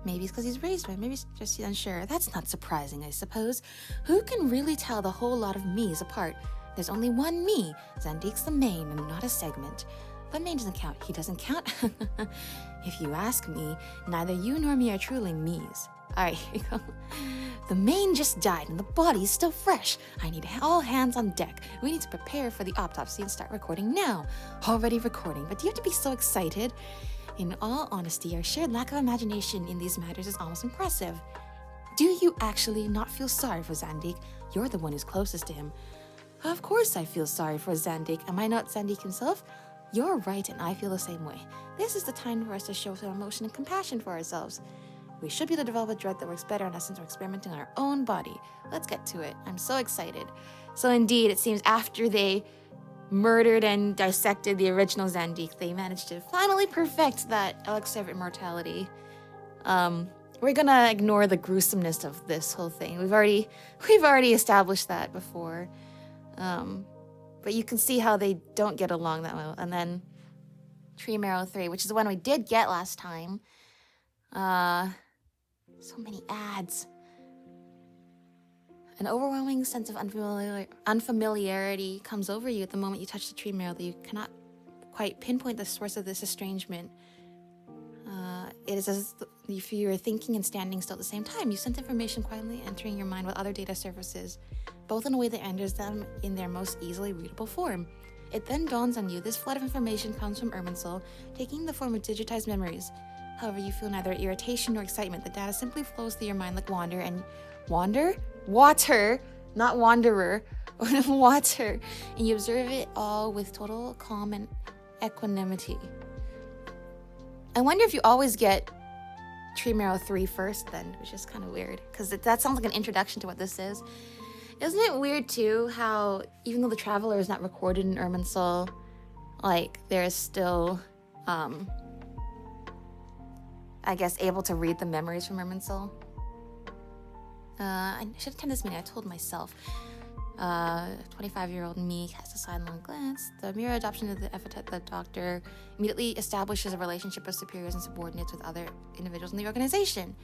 Maybe it's because he's raised by it. Maybe he's just unsure. That's not surprising, I suppose. Who can really tell the whole lot of me's apart? There's only one me. Zandik's the main and not a segment. But main doesn't count. He doesn't count? If you ask me, neither you nor me are truly me's. Alright, here we go. The main just died and the body's still fresh. I need all hands on deck. We need to prepare for the autopsy and start recording now. Already recording, but do you have to be so excited? In all honesty, our shared lack of imagination in these matters is almost impressive. Do you actually not feel sorry for Zandik? You're the one who's closest to him. Of course I feel sorry for Zandik. Am I not Zandik himself? You're right, and I feel the same way. This is the time for us to show some emotion and compassion for ourselves. We should be able to develop a drug that works better on us since we're experimenting on our own body. Let's get to it. I'm so excited. So indeed, it seems after they murdered and dissected the original Zandik, they managed to finally perfect that elixir of immortality. We're gonna ignore the gruesomeness of this whole thing. We've already established that before. But you can see how they don't get along that well. And then Tree Marrow 3, which is the one we did get last time. So many ads. An overwhelming sense of unfamiliarity comes over you at the moment you touch the tree marrow that you cannot quite pinpoint the source of this estrangement. It is as if you are thinking and standing still at the same time. You sense information quietly entering your mind with other data surfaces, both in a way that enters them in their most easily readable form. It then dawns on you this flood of information comes from Irminsul, taking the form of digitized memories. However, you feel neither irritation nor excitement. The data simply flows through your mind like water, not wanderer, water, and you observe it all with total calm and equanimity. I wonder if you always get Tree Marrow 3 first then, which is kind of weird, because that sounds like an introduction to what this is. Isn't it weird too how even though the Traveler is not recorded in Irminsul, like there's still, I guess, able to read the memories from Irminsul? I should attend this meeting. I told myself. 25-year-old me casts a sidelong glance. The mere adoption of the epithet the Doctor immediately establishes a relationship of superiors and subordinates with other individuals in the organization.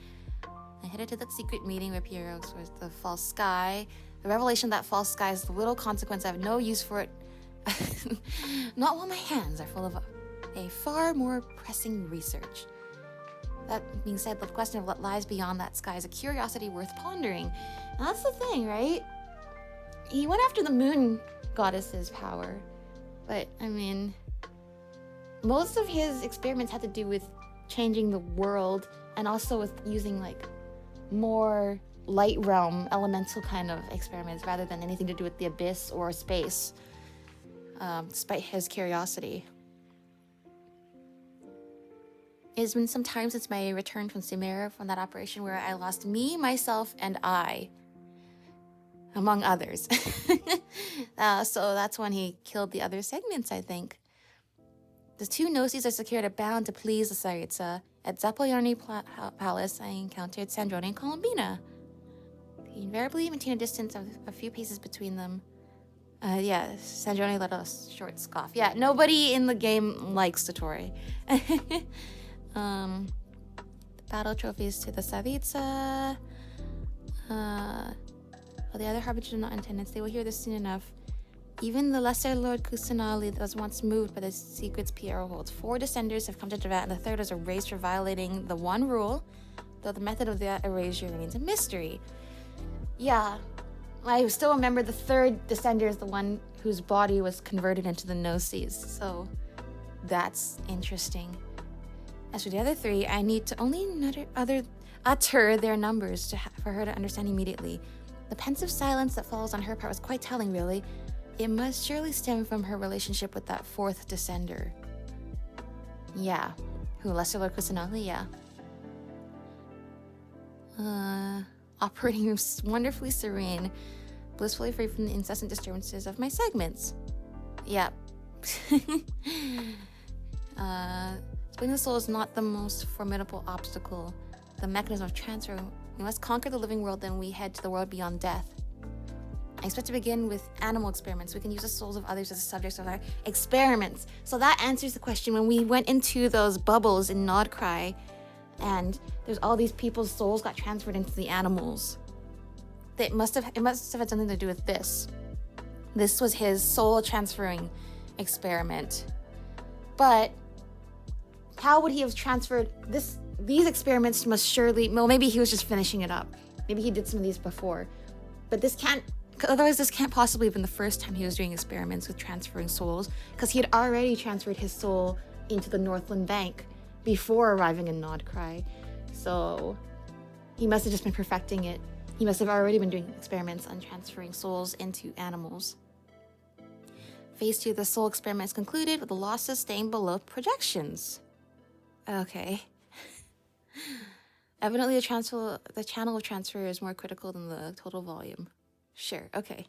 I headed to that secret meeting where Piero was the false sky. The revelation that false sky is the little consequence. I have no use for it. Not while my hands are full of a far more pressing research. That being said, the question of what lies beyond that sky is a curiosity worth pondering. And that's the thing, right? He went after the moon goddess's power. But, I mean, most of his experiments had to do with changing the world and also with using, like, more light realm, elemental kind of experiments rather than anything to do with the abyss or space, despite his curiosity. It has been some time since my return from Sumeru from that operation where I lost me, myself, and I, among others. So that's when he killed the other segments, I think. The two Gnosis I secured are bound to please the Tsaritsa. At Zapoyarni Palace, I encountered Sandrone and Columbina. They invariably maintain a distance of a few paces between them. Sandrone let a short scoff. Yeah, nobody in the game likes Dottore. The battle trophies to the Tsaritsa. While the other Harbingers do not intend it, they will hear this soon enough. Even the lesser Lord Kusanali was once moved by the secrets Piero holds. 4 descenders have come to Dravat, and the third is erased for violating the one rule, though the method of that erasure remains a mystery. Yeah, I still remember the third descender is the one whose body was converted into the Gnosis, so that's interesting. As for the other 3, I need to only utter their numbers for her to understand immediately. The pensive silence that follows on her part was quite telling, really. It must surely stem from her relationship with that 4th descender. Yeah. Who, Lesser Lord Kusanali? Yeah. Operating wonderfully serene, blissfully free from the incessant disturbances of my segments. Yeah. Splitting the soul is not the most formidable obstacle. The mechanism of transfer. We must conquer the living world, then we head to the world beyond death. I expect to begin with animal experiments. We can use the souls of others as the subjects of our experiments. So that answers the question. When we went into those bubbles in Nodcry, and there's all these people's souls got transferred into the animals. It must have had something to do with this. This was his soul transferring experiment. But how would he have transferred this? These experiments must surely, well, maybe he was just finishing it up. Maybe he did some of these before. But this can't possibly have been the first time he was doing experiments with transferring souls, because he had already transferred his soul into the Northland Bank before arriving in Nodcry. So He must have just been perfecting it. He must have already been doing experiments on transferring souls into animals. Phase 2 of the soul experiment is concluded with the losses staying below projections. Okay. Evidently, the channel of transfer is more critical than the total volume. Sure, okay.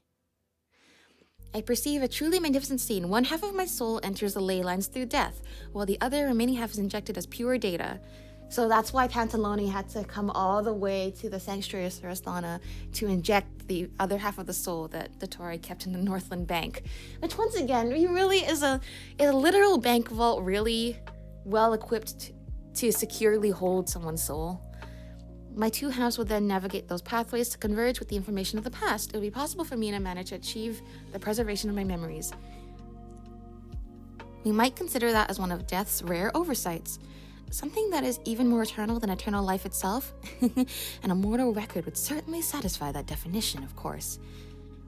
I perceive a truly magnificent scene. One half of my soul enters the ley lines through death, while the other remaining half is injected as pure data. So that's why Pantalone had to come all the way to the Sanctuary of Sarasthana to inject the other half of the soul that Dottore kept in the Northland Bank. Which, once again, he really is a literal bank vault, really well equipped to securely hold someone's soul. My two halves would then navigate those pathways to converge with the information of the past. It would be possible for me in a manner to achieve the preservation of my memories. We might consider that as one of death's rare oversights. Something that is even more eternal than eternal life itself. An immortal record would certainly satisfy that definition, of course.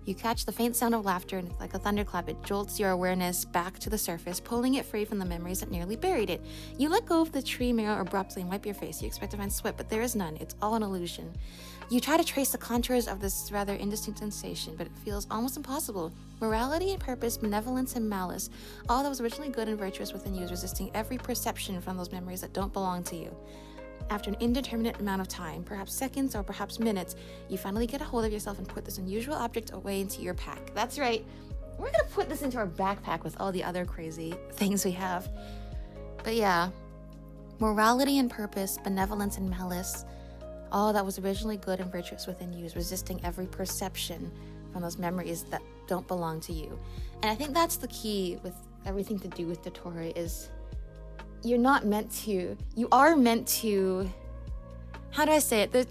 You catch the faint sound of laughter, and like a thunderclap, it jolts your awareness back to the surface, pulling it free from the memories that nearly buried it. You let go of the tree mirror abruptly and wipe your face. You expect to find sweat, but there is none. It's all an illusion. You try to trace the contours of this rather indistinct sensation, but it feels almost impossible. Morality and purpose, benevolence and malice, all that was originally good and virtuous within you is resisting every perception from those memories that don't belong to you. After an indeterminate amount of time, perhaps seconds or perhaps minutes, you finally get a hold of yourself and put this unusual object away into your pack. That's right. We're gonna put this into our backpack with all the other crazy things we have. But yeah, morality and purpose, benevolence and malice, all that was originally good and virtuous within you is resisting every perception from those memories that don't belong to you. And I think that's the key with everything to do with Dottore is you are meant to, how do I say it?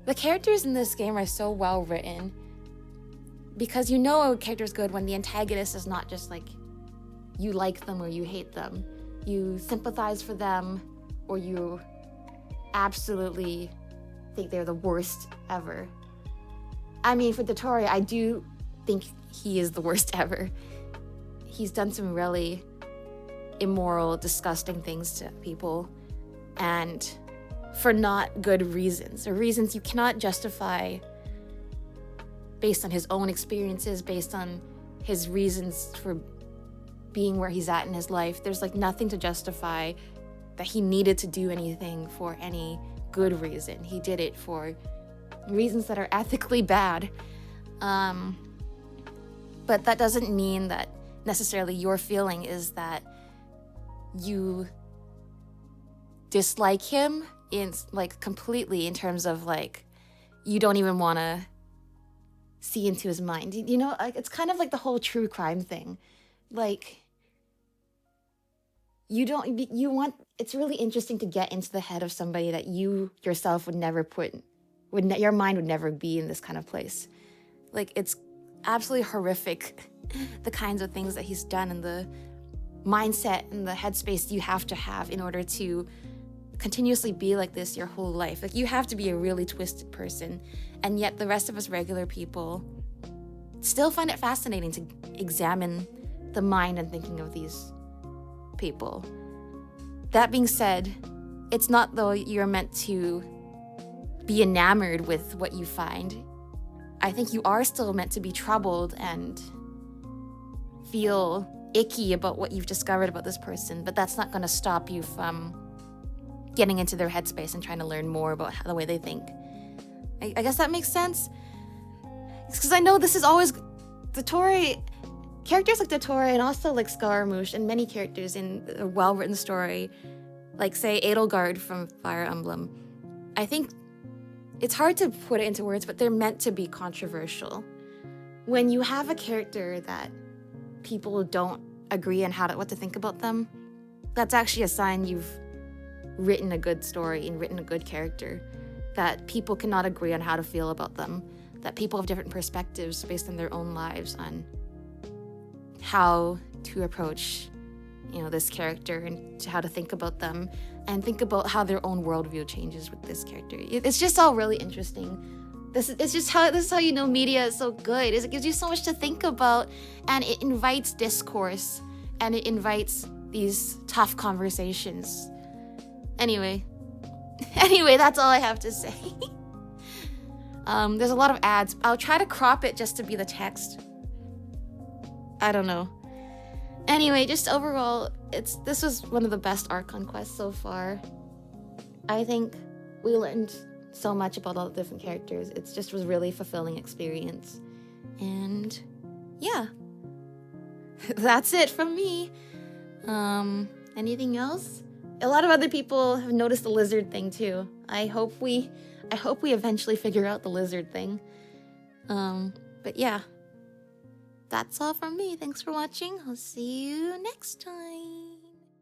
The characters in this game are so well written because you know a character is good when the antagonist is not just like you like them or you hate them. You sympathize for them or you absolutely think they're the worst ever. I mean, for Dottore, I do think he is the worst ever. He's done some really immoral, disgusting things to people, and for not good reasons, or reasons you cannot justify based on his own experiences, based on his reasons for being where he's at in his life. There's like nothing to justify that he needed to do anything for any good reason. He did it for reasons that are ethically bad. But that doesn't mean that necessarily your feeling is that you dislike him in like completely, in terms of like you don't even want to see into his mind. You know, like it's kind of like the whole true crime thing. Like it's really interesting to get into the head of somebody that you yourself your mind would never be in this kind of place. Like it's absolutely horrific, the kinds of things that he's done and the mindset and the headspace you have to have in order to continuously be like this your whole life. Like you have to be a really twisted person, and yet the rest of us regular people still find it fascinating to examine the mind and thinking of these people. That being said, it's not though you're meant to be enamored with what you find. I think you are still meant to be troubled and feel icky about what you've discovered about this person, but that's not going to stop you from getting into their headspace and trying to learn more about the way they think. I guess that makes sense. It's because I know this is always Dottore, characters like Dottore and also like Scaramouche and many characters in a well-written story, like say Edelgard from Fire Emblem. I think it's hard to put it into words, but they're meant to be controversial. When you have a character that people don't agree on what to think about them, that's actually a sign you've written a good story and written a good character. That people cannot agree on how to feel about them. That people have different perspectives based on their own lives on how to approach, this character and how to think about them and think about how their own worldview changes with this character. It's just all really interesting. This is how you know media is so good. It gives you so much to think about, and it invites discourse, and it invites these tough conversations. Anyway, that's all I have to say. There's a lot of ads. I'll try to crop it just to be the text. I don't know. Anyway, just overall, this was one of the best Archon quests so far. I think we learned so much about all the different characters. It just was really fulfilling experience. And yeah. That's it from me. Anything else? A lot of other people have noticed the lizard thing too. I hope we eventually figure out the lizard thing. But yeah. That's all from me. Thanks for watching. I'll see you next time.